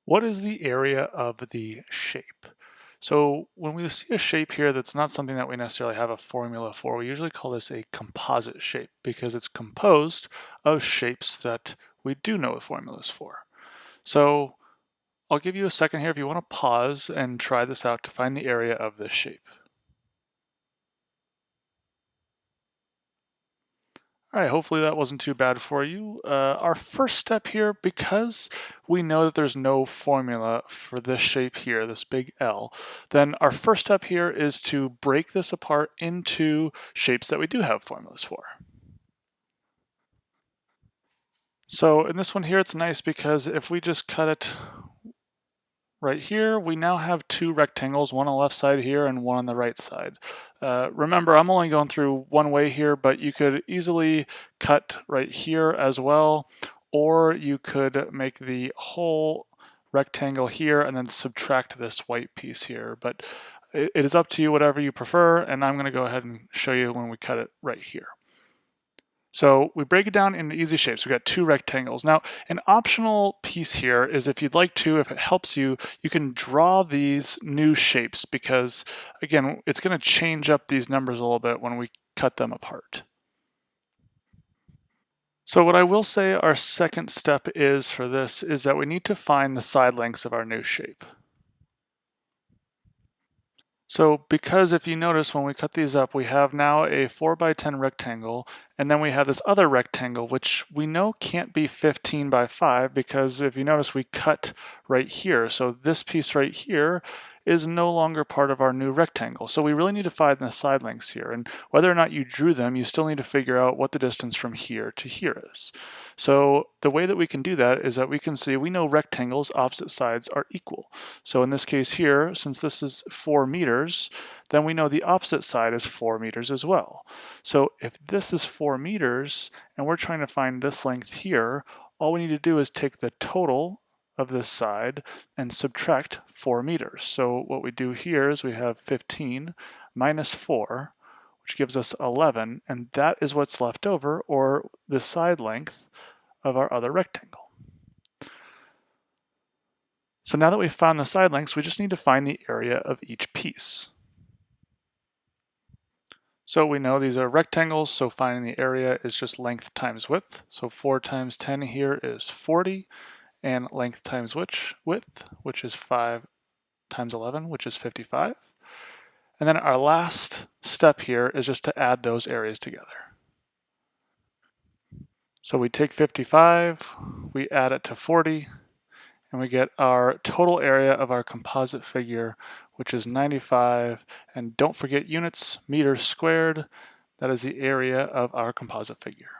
What is the area of the shape? So when we see a shape here that's not something that we necessarily have a formula for, we usually call this a composite shape because it's composed of shapes that we do know the formulas for. So I'll give you a second here if you want to pause and try this out to find the area of this shape. All right, hopefully that wasn't too bad for you. Our first step here, because we know that there's no formula for this shape here, this big L, then our first step here is to break this apart into shapes that we do have formulas for. So in this one here, it's nice because if we just cut it right here, we now have two rectangles, one on the left side here and one on the right side. Remember, I'm only going through one way here, but you could easily cut right here as well, or you could make the whole rectangle here and then subtract this white piece here. But it is up to you, whatever you prefer, and I'm going to go ahead and show you when we cut it right here. So we break it down into easy shapes. We've got two rectangles. Now, an optional piece here is if you'd like to, if it helps you, you can draw these new shapes because, again, it's going to change up these numbers a little bit when we cut them apart. So what I will say our second step is for this is that we need to find the side lengths of our new shape. So because if you notice when we cut these up, we have now a 4 by 10 rectangle, and then we have this other rectangle, which we know can't be 15 by 5 because if you notice we cut right here. So this piece right here is no longer part of our new rectangle. So we really need to find the side lengths here. And whether or not you drew them, you still need to figure out what the distance from here to here is. So the way that we can do that is that we can see, we know rectangles, opposite sides are equal. So in this case here, since this is 4 meters, then we know the opposite side is 4 meters as well. So if this is 4 meters and we're trying to find this length here, all we need to do is take the total of this side and subtract 4 meters. So what we do here is we have 15 minus 4, which gives us 11, and that is what's left over, or the side length of our other rectangle. So now that we've found the side lengths, we just need to find the area of each piece. So we know these are rectangles, so finding the area is just length times width. So 4 times 10 here is 40, and length times width, which is 5 times 11, which is 55. And then our last step here is just to add those areas together. So we take 55, we add it to 40, and we get our total area of our composite figure, which is 95. And don't forget units, meters squared. That is the area of our composite figure.